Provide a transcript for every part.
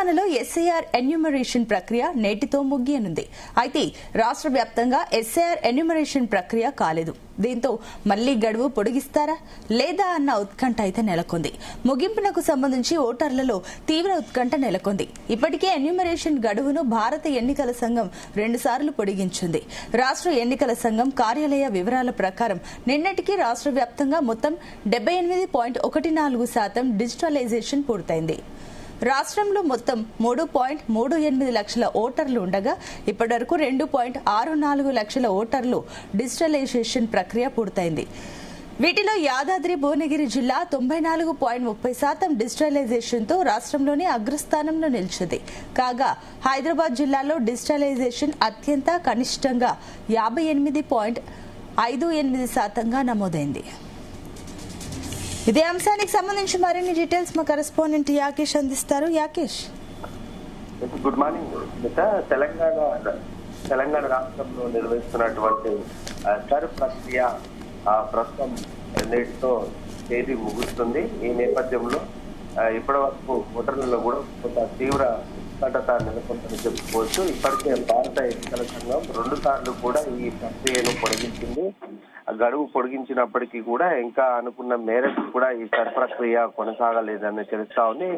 తెలంగాణలో SIR enumeration ప్రక్రియ నేటితో ముగియనుంది. అయితే రాష్ట్ర వ్యాప్తంగా ఎస్ఐఆర్ ఎన్యూమరేషన్ ప్రక్రియ కాలేదు. దీంతో మళ్లీ గడువు పొడిగిస్తారా లేదా అన్న ఉత్కంఠ అయితే నెలకొంది. ముగింపునకు సంబంధించి ఓటర్లలో తీవ్ర ఉత్కంఠ నెలకొంది. ఇప్పటికే ఎన్యూమరేషన్ గడువును భారత ఎన్నికల సంఘం 2 సార్లు పొడిగించింది. రాష్ట్ర ఎన్నికల సంఘం కార్యాలయ వివరాల ప్రకారం నిన్నటికి రాష్ట్ర వ్యాప్తంగా మొత్తం 78.14% డిజిటలైజేషన్ పూర్తయింది. రాష్ట్రంలో మొత్తం 3.38 లక్షల ఓటర్లు ఉండగా ఇప్పటివరకు 2.64 లక్షల ఓటర్లు డిజిటలైజేషన్ ప్రక్రియ పూర్తయింది. వీటిలో యాదాద్రి భువనగిరి జిల్లా 94.30% డిజిటలైజేషన్తో రాష్ట్రంలోని అగ్రస్థానంలో నిలిచింది. కాగా హైదరాబాద్ జిల్లాలో డిజిటలైజేషన్ అత్యంత కనిష్టంగా 58.58% నమోదైంది. ఇదే అంశానికి సంబంధించి మరిన్ని డీటెయిల్స్ మా కరెస్పాండెంట్ యాకేష్ అందిస్తారు. Yakesh, good morning. తెలంగాణ రాష్ట్రంలో నిర్వహిస్తున్నటువంటి సర్ ప్రక్రియ ప్రస్తుతం నేటితో తేదీ ముగుస్తుంది. ఈ నేపథ్యంలో ఇప్పటి వరకు ఓటర్లలో కూడా కొంత తీవ్ర ఉత్కంఠత నెలకొందని చెప్పుకోవచ్చు. ఇప్పటికే భారత ఎన్నికల సంఘం 2 సార్లు కూడా ఈ ప్రక్రియను పొడిగించింది. గడువు పొడిగించినప్పటికీ కూడా ఇంకా అనుకున్న మేరకు కూడా ఈ సర్ ప్రక్రియ కొనసాగలేదని తెలుస్తా ఉంది.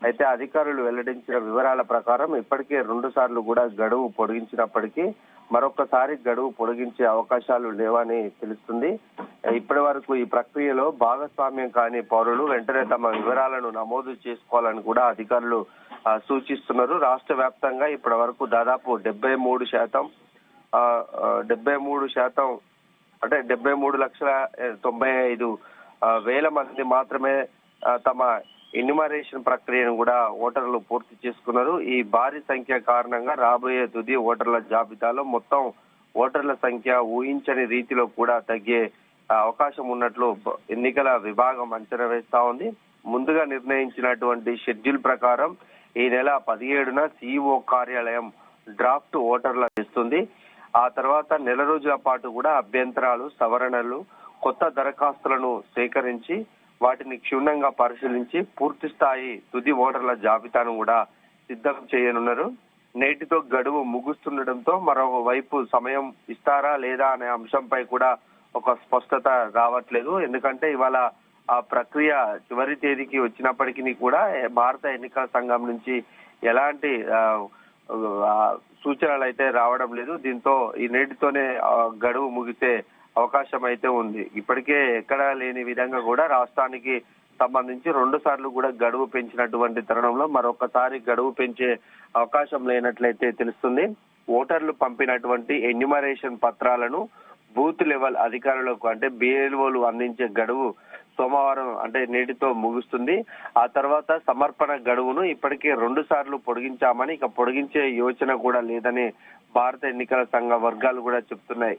అయితే అధికారులు వెల్లడించిన వివరాల ప్రకారం ఇప్పటికే 2 సార్లు కూడా గడువు పొడిగించినప్పటికీ మరొకసారి గడువు పొడిగించే అవకాశాలు లేవని తెలుస్తుంది. ఇప్పటి వరకు ఈ ప్రక్రియలో భాగస్వామ్యం కాని పౌరులు వెంటనే తమ వివరాలను నమోదు చేసుకోవాలని కూడా అధికారులు సూచిస్తున్నారు. రాష్ట్ర వ్యాప్తంగా ఇప్పటి వరకు దాదాపు 73% అంటే 73,95,000 మంది మాత్రమే తమ ఎన్యూమరేషన్ ప్రక్రియను కూడా ఓటర్లు పూర్తి చేసుకున్నారు. ఈ భారీ సంఖ్య కారణంగా రాబోయే తుది ఓటర్ల జాబితాలో మొత్తం ఓటర్ల సంఖ్య ఊహించని రీతిలో కూడా తగ్గే అవకాశం ఉన్నట్లు ఎన్నికల విభాగం అంచనా వేస్తా ఉంది. ముందుగా నిర్ణయించినటువంటి షెడ్యూల్ ప్రకారం ఈ నెల 17న సిఇఓ కార్యాలయం డ్రాఫ్ట్ ఓటర్ల ఇస్తుంది. ఆ తర్వాత నెల రోజుల పాటు కూడా అభ్యంతరాలు, సవరణలు, కొత్త దరఖాస్తులను సేకరించి వాటిని క్షుణ్ణంగా పరిశీలించి పూర్తి స్థాయి తుది ఓటర్ల జాబితాను కూడా సిద్ధం చేయనున్నారు. నేటితో గడువు ముగుస్తుండటంతో మరోవైపు సమయం ఇస్తారా లేదా అనే అంశంపై కూడా ఒక స్పష్టత రావట్లేదు. ఎందుకంటే ఇవాళ ఆ ప్రక్రియ చివరి తేదీకి వచ్చినప్పటికీ కూడా భారత ఎన్నికల సంఘం నుంచి ఎలాంటి సూచనలు అయితే రావడం లేదు. దీంతో ఈ నేటితోనే గడువు ముగిసే అవకాశం అయితే ఉంది. ఇప్పటికే ఎక్కడా లేని విధంగా కూడా రాష్ట్రానికి సంబంధించి 2 సార్లు కూడా గడువు పెంచినటువంటి తరుణంలో మరొకసారి గడువు పెంచే అవకాశం లేనట్లయితే తెలుస్తుంది. ఓటర్లు పంపినటువంటి ఎన్యూమరేషన్ పత్రాలను బూత్ లెవెల్ అధికారులకు అంటే బిఎల్ఓలు అందించే గడువు సోమవారం అంటే నేటితో ముగుస్తుంది. ఆ తర్వాత సమర్పణ గడువును ఇప్పటికే 2 సార్లు పొడిగించామని, ఇక పొడిగించే యోచన కూడా లేదని భారత ఎన్నికల సంఘ వర్గాలు కూడా చెప్తున్నాయి.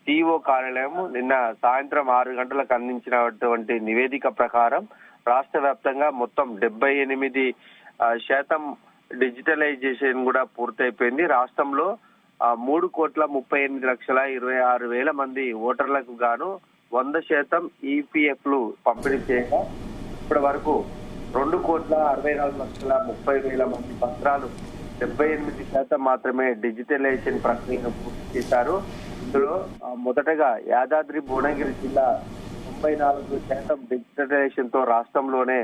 సిఇఓ కార్యాలయం నిన్న సాయంత్రం 6 గంటలకు అందించినటువంటి నివేదిక ప్రకారం రాష్ట్ర వ్యాప్తంగా మొత్తం 78% డిజిటలైజేషన్ కూడా పూర్తయిపోయింది. రాష్ట్రంలో 3,38,26,000 మంది ఓటర్లకు గాను 100% ఈపీఎఫ్లు పంపిణీ చేయగా ఇప్పటి వరకు 2,64,30,000 మంది పత్రాలు 78% మాత్రమే డిజిటలైజేషన్ ప్రక్రియను పూర్తి చేశారు. ఇందులో మొదటగా యాదాద్రి భువనగిరి జిల్లా 94% డిజిటలైజేషన్ తో రాష్ట్రంలోనే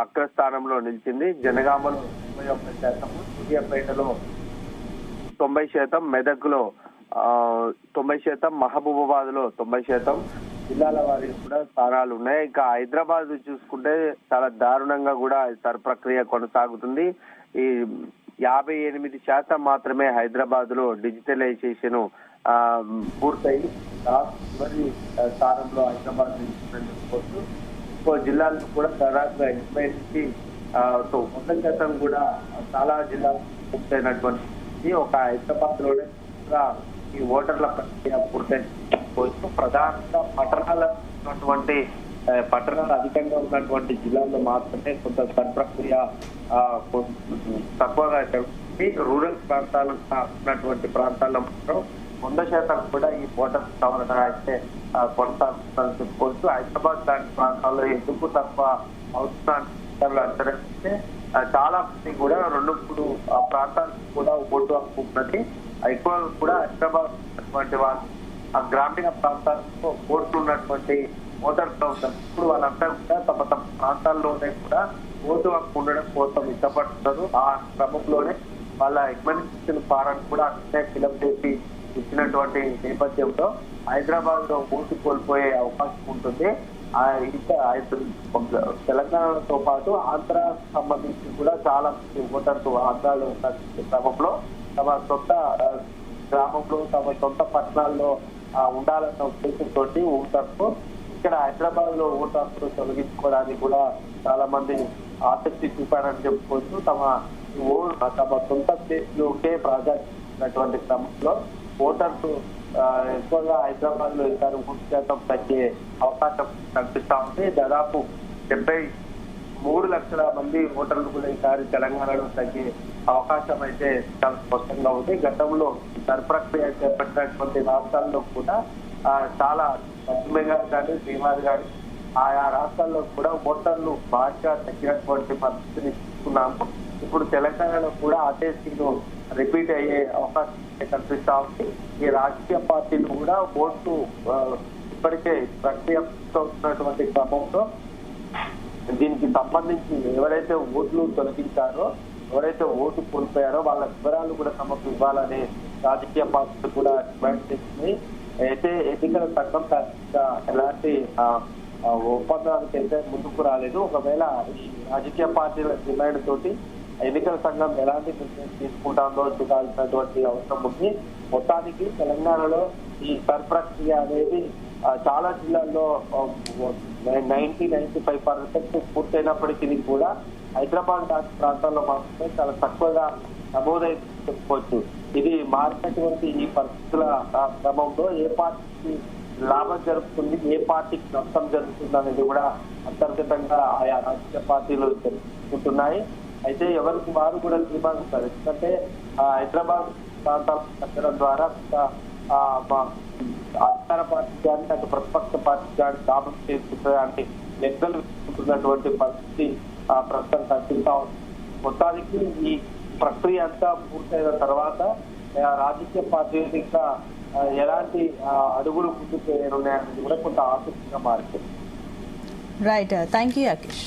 అగ్రస్థానంలో నిలిచింది. జనగామలో 91%, సూర్యాపేటలో 90%, మెదక్లో 90%, మహబూబాబాద్ లో 90%, జిల్లాల వారికి కూడా స్థానాలు ఉన్నాయి. ఇంకా హైదరాబాద్ చూసుకుంటే చాలా దారుణంగా కూడా సర్ ప్రక్రియ కొనసాగుతుంది. ఈ 58% మాత్రమే హైదరాబాద్ లో డిజిటలైజేషన్ పూర్తయి చివరి స్థానంలో హైదరాబాద్ నిలుచుకోవచ్చు. ఇంకో జిల్లాల్లో కూడా దాదాపుగా 80% కూడా చాలా జిల్లాలు పూర్తయినటువంటి ఒక హైదరాబాద్ లోనే ఈ ఓటర్ల ప్రక్రియ పూర్తయిపోవచ్చు. ప్రధానంగా పట్టణాలు అధికంగా ఉన్నటువంటి జిల్లాల్లో మాత్రమే కొంత సర్ ప్రక్రియ తక్కువగా జరుగుతుంది. రూరల్ ప్రాంతాల్లో ఉన్నటువంటి ప్రాంతాల్లో మాత్రం 100% కూడా ఈ ఓటర్ సవరణ అయితే కొనసాగుతుందని చెప్పుకోవచ్చు. హైదరాబాద్ లాంటి ప్రాంతాల్లో ఎందుకు తక్కువ అవుతుందని అంచనా చాలా మంది కూడా 2-3 ప్రాంతాలకు కూడా ఓటు హక్కు ఉన్నది. ఎక్కువ కూడా హైదరాబాద్ ఉన్నటువంటి వాళ్ళు ఆ గ్రామీణ ప్రాంతాల్లో ఓట్లు ఉన్నటువంటి ఓటర్స్ ఉంటారు. ఇప్పుడు వాళ్ళంతా కూడా తమ తమ ప్రాంతాల్లోనే కూడా ఓటు హక్కు ఉండడం కోసం ఇష్టపడుతున్నారు. ఆ క్రమంలోనే వాళ్ళ అడ్మినిస్ట్రేషన్ ఫారాన్ని కూడా అన్నీ ఫిలప్ చేసి ఇచ్చినటువంటి నేపథ్యంలో హైదరాబాద్ లో ఓటు కోల్పోయే అవకాశం ఉంటుంది. ఇంకా తెలంగాణతో పాటు ఆంధ్ర సంబంధించి కూడా చాలా ఓటర్లు ఆంధ్రాలో ఉన్న క్రమంలో తమ సొంత గ్రామంలో తమ సొంత పట్టణాల్లో ఉండాలన్న ఉద్దేశంతో ఓటర్లు ఇక్కడ హైదరాబాద్ లో ఓటర్లు తొలగించుకోవడానికి కూడా చాలా మంది ఆసక్తి చూపారని చెప్పుకోవచ్చు. తమ సొంత ప్లేస్ లోకే ప్రాధాన్యటువంటి క్రమంలో ఓటర్లు ఎక్కువగా హైదరాబాద్ లో ఈసారి 3% తగ్గే అవకాశం కనిపిస్తా ఉంది. దాదాపు 73 లక్షల మంది ఓటర్లు కూడా ఈసారి తెలంగాణలో తగ్గే అవకాశం అయితే చాలా స్పష్టంగా ఉంది. గతంలో ప్రక్రియ చేపట్టినటువంటి రాష్ట్రాల్లో కూడా చాలా పశ్చిమ బెంగాల్ కానీ బీహార్ కానీ ఆయా రాష్ట్రాల్లో కూడా ఓటర్లు భారీగా తగ్గినటువంటి పరిస్థితిని చూస్తున్నాము. ఇప్పుడు తెలంగాణలో కూడా అదే సీను రిపీట్ అయ్యే అవకాశం కనిపిస్తా ఉంది. ఈ రాజకీయ పార్టీలు కూడా ఓట్లు ఇప్పటికే ప్రక్రియ ఉన్నటువంటి క్రమంలో దీనికి సంబంధించి ఎవరైతే ఓట్లు తొలగించారో ఎవరైతే ఓటు కోల్పోయారో వాళ్ళ వివరాలు కూడా తమకు ఇవ్వాలనే రాజకీయ పార్టీలు కూడా డిమాండ్ చేసింది. అయితే ఎన్నికల సంఘం ఎలాంటి ఒప్పందానికి అయితే ముందుకు రాలేదు. ఒకవేళ ఈ రాజకీయ పార్టీల డిమాండ్ తోటి ఎన్నికల సంఘం ఎలాంటి నిర్ణయం తీసుకుంటామో చూడాల్సినటువంటి అవసరం ఉంది. మొత్తానికి తెలంగాణలో ఈ ప్రక్రియ అనేది చాలా జిల్లాల్లో 90-95% పూర్తయినప్పటికీ కూడా హైదరాబాద్ ప్రాంతాల్లో మాత్రమే చాలా తక్కువగా నమోదైంది చెప్పుకోవచ్చు. ఇది మారినటువంటి ఈ పరిస్థితుల క్రమంలో ఏ పార్టీకి లాభం జరుగుతుంది, ఏ పార్టీకి నష్టం జరుగుతుంది అనేది కూడా అంతర్గతంగా ఆయా రాజకీయ పార్టీలు తెలుసుకుంటున్నాయి. అయితే ఎవరికి వారు కూడా తీర్మానిస్తారు. ఎందుకంటే హైదరాబాద్ ప్రాంతాలు తగ్గడం ద్వారా అధికార పార్టీ కానీ అటు ప్రతిపక్ష పార్టీ కానీ లాభం చేకూర్చడానికి లెక్కలు వేసుకుంటున్నటువంటి పరిస్థితి ప్రస్తుతం కనిపిస్తా ఉంది. మొత్తానికి ఈ ప్రక్రియ అంతా పూర్తయిన తర్వాత రాజకీయ పార్టీలు ఇంకా ఎలాంటి అడుగులు ముందుకు వేయనున్నాయనేది కూడా కొంత ఆసక్తిగా మారుతుంది. Right, thank you Yakesh.